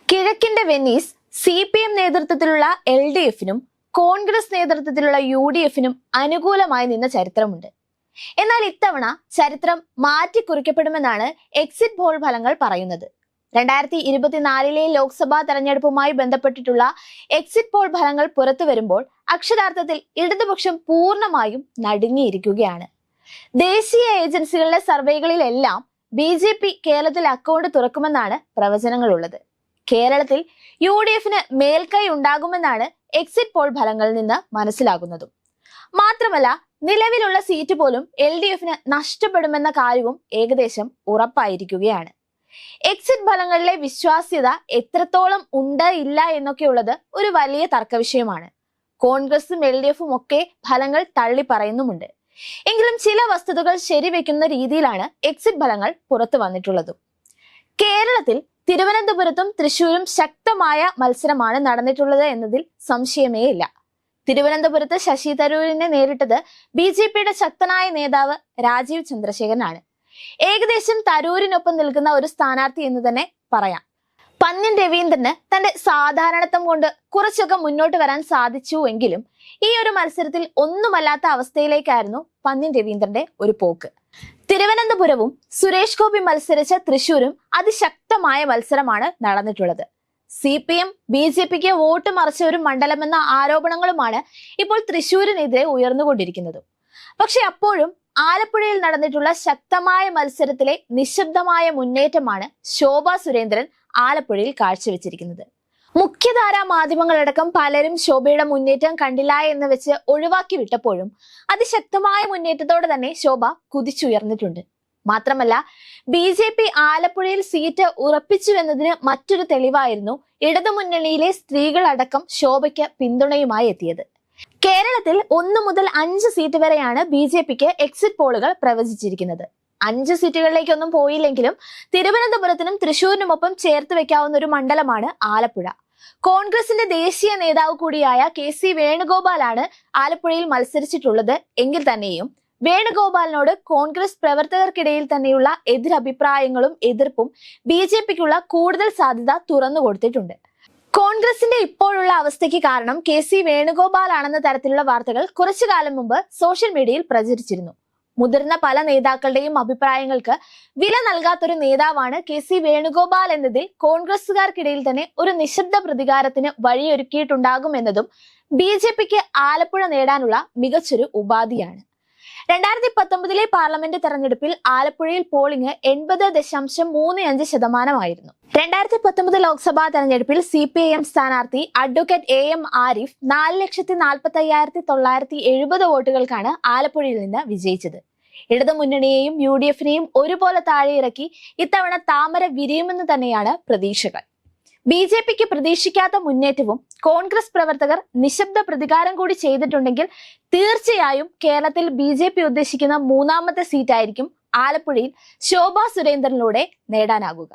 കിഴക്കിന്റെ Venice CPM നേതൃത്വത്തിലുള്ള LDFിനും കോൺഗ്രസ് നേതൃത്വത്തിലുള്ള UDFിനും അനുകൂലമായി നിന്ന ചരിത്രമുണ്ട്. എന്നാൽ ഇത്തവണ ചരിത്രം മാറ്റിക്കുറിക്കപ്പെടുമെന്നാണ് എക്സിറ്റ് പോൾ ഫലങ്ങൾ പറയുന്നത്. 2024 ലോക്സഭാ തെരഞ്ഞെടുപ്പുമായി ബന്ധപ്പെട്ടിട്ടുള്ള എക്സിറ്റ് പോൾ ഫലങ്ങൾ പുറത്തു വരുമ്പോൾ അക്ഷരാർത്ഥത്തിൽ ഇടതുപക്ഷം പൂർണ്ണമായും നടുങ്ങിയിരിക്കുകയാണ്. ദേശീയ ഏജൻസികളുടെ സർവേകളിലെല്ലാം BJP കേരളത്തിൽ അക്കൗണ്ട് തുറക്കുമെന്നാണ് പ്രവചനങ്ങളുള്ളത്. കേരളത്തിൽ UDFിന് മേൽക്കൈ ഉണ്ടാകുമെന്നാണ് എക്സിറ്റ് പോൾ ഫലങ്ങളിൽ നിന്ന് മനസ്സിലാകുന്നതും. മാത്രമല്ല, നിലവിലുള്ള സീറ്റ് പോലും LDFിന് നഷ്ടപ്പെടുമെന്ന കാര്യവും ഏകദേശം ഉറപ്പായിരിക്കുകയാണ്. എക്സിറ്റ് ഫലങ്ങളിലെ വിശ്വാസ്യത എത്രത്തോളം ഉണ്ട് ഇല്ല എന്നൊക്കെയുള്ളത് ഒരു വലിയ തർക്കവിഷയമാണ്. കോൺഗ്രസും LDFും ഒക്കെ ഫലങ്ങൾ തള്ളി പറയുന്നുമുണ്ട്. എങ്കിലും ചില വസ്തുതകൾ ശരിവെക്കുന്ന രീതിയിലാണ് എക്സിറ്റ് ഫലങ്ങൾ പുറത്തു വന്നിട്ടുള്ളതും. കേരളത്തിൽ തിരുവനന്തപുരത്തും തൃശൂരും ശക്തമായ മത്സരമാണ് നടന്നിട്ടുള്ളത് എന്നതിൽ സംശയമേ ഇല്ല. തിരുവനന്തപുരത്ത് ശശി തരൂരിനെ നേരിട്ടത് BJPയുടെ ശക്തനായ നേതാവ് രാജീവ് ചന്ദ്രശേഖരനാണ്. ഏകദേശം തരൂരിനൊപ്പം നിൽക്കുന്ന ഒരു സ്ഥാനാർത്ഥി എന്ന് തന്നെ പറയാം. പന്ന്യൻ രവീന്ദ്രന് തന്റെ സാധാരണത്വം കൊണ്ട് കുറച്ചൊക്കെ മുന്നോട്ട് വരാൻ സാധിച്ചു എങ്കിലും ഈ ഒരു മത്സരത്തിൽ ഒന്നുമല്ലാത്ത അവസ്ഥയിലേക്കായിരുന്നു പന്ന്യൻ രവീന്ദ്രന്റെ ഒരു പോക്ക്. തിരുവനന്തപുരവും സുരേഷ് ഗോപി മത്സരിച്ച തൃശൂരും അതിശക്തമായ മത്സരമാണ് നടന്നിട്ടുള്ളത്. CPM BJPക്ക് വോട്ട് മറിച്ച ഒരു മണ്ഡലമെന്ന ആരോപണങ്ങളുമാണ് ഇപ്പോൾ തൃശൂരിനെതിരെ ഉയർന്നുകൊണ്ടിരിക്കുന്നത്. പക്ഷെ അപ്പോഴും ആലപ്പുഴയിൽ നടന്നിട്ടുള്ള ശക്തമായ മത്സരത്തിലെ നിശബ്ദമായ മുന്നേറ്റമാണ് ശോഭാ സുരേന്ദ്രൻ ആലപ്പുഴയിൽ കാഴ്ചവെച്ചിരിക്കുന്നത്. മുഖ്യധാരാ മാധ്യമങ്ങളടക്കം പലരും ശോഭയുടെ മുന്നേറ്റം കണ്ടില്ല എന്ന് വെച്ച് ഒഴിവാക്കി വിട്ടപ്പോഴും അതിശക്തമായ മുന്നേറ്റത്തോടെ തന്നെ ശോഭ കുതിച്ചുയർന്നിട്ടുണ്ട്. മാത്രമല്ല, BJP ആലപ്പുഴയിൽ സീറ്റ് ഉറപ്പിച്ചു എന്നതിന് മറ്റൊരു തെളിവായിരുന്നു ഇടതുമുന്നണിയിലെ സ്ത്രീകളടക്കം ശോഭയ്ക്ക് പിന്തുണയുമായി എത്തിയത്. കേരളത്തിൽ 1 മുതൽ 5 സീറ്റ് വരെയാണ് BJPക്ക് എക്സിറ്റ് പോളുകൾ പ്രവചിച്ചിരിക്കുന്നത്. 5 സീറ്റുകളിലേക്കൊന്നും പോയില്ലെങ്കിലും തിരുവനന്തപുരത്തിനും തൃശൂരിനുമൊപ്പം ചേർത്ത് വെക്കാവുന്ന ഒരു മണ്ഡലമാണ് ആലപ്പുഴ. കോൺഗ്രസിന്റെ ദേശീയ നേതാവ് കൂടിയായ KC വേണുഗോപാലാണ് ആലപ്പുഴയിൽ മത്സരിച്ചിട്ടുള്ളത് എങ്കിൽ തന്നെയും വേണുഗോപാലിനോട് കോൺഗ്രസ് പ്രവർത്തകർക്കിടയിൽ തന്നെയുള്ള എതിരഭിപ്രായങ്ങളും എതിർപ്പും BJPക്കുള്ള കൂടുതൽ സാധ്യത തുറന്നു കൊടുത്തിട്ടുണ്ട്. കോൺഗ്രസിന്റെ ഇപ്പോഴുള്ള അവസ്ഥയ്ക്ക് കാരണം KC വേണുഗോപാലാണെന്ന തരത്തിലുള്ള വാർത്തകൾ കുറച്ചു കാലം മുമ്പ് സോഷ്യൽ മീഡിയയിൽ പ്രചരിച്ചിരുന്നു. മുതിർന്ന പല നേതാക്കളുടെയും അഭിപ്രായങ്ങൾക്ക് വില നൽകാത്തൊരു നേതാവാണ് KC വേണുഗോപാൽ എന്നതിൽ കോൺഗ്രസുകാർക്കിടയിൽ തന്നെ ഒരു നിശബ്ദ പ്രതികാരത്തിന് വഴിയൊരുക്കിയിട്ടുണ്ടാകുമെന്നതും BJPക്ക് ആലപ്പുഴ നേടാനുള്ള മികച്ചൊരു ഉപാധിയാണ്. 2019 പാർലമെന്റ് തെരഞ്ഞെടുപ്പിൽ ആലപ്പുഴയിൽ പോളിംഗ് 80.35% 2019 ലോക്സഭാ തെരഞ്ഞെടുപ്പിൽ CPIM സ്ഥാനാർത്ഥി അഡ്വക്കേറ്റ് AM ആരിഫ് 4,45,970 വോട്ടുകൾക്കാണ് ആലപ്പുഴയിൽ നിന്ന് വിജയിച്ചത്. ഇടതുമുന്നണിയെയും UDFിനെയും ഒരുപോലെ താഴെ ഇറക്കി ഇത്തവണ താമര വിരിയുമെന്ന് തന്നെയാണ് പ്രതീക്ഷകൾ. BJPക്ക് പ്രതീക്ഷിക്കാത്ത മുന്നേറ്റവും കോൺഗ്രസ് പ്രവർത്തകർ നിശബ്ദ പ്രതികാരം കൂടി ചെയ്തിട്ടുണ്ടെങ്കിൽ തീർച്ചയായും കേരളത്തിൽ BJP ഉദ്ദേശിക്കുന്ന 3ാമത്തെ സീറ്റായിരിക്കും ആലപ്പുഴയിൽ ശോഭാ സുരേന്ദ്രനിലൂടെ നേടാനാകുക.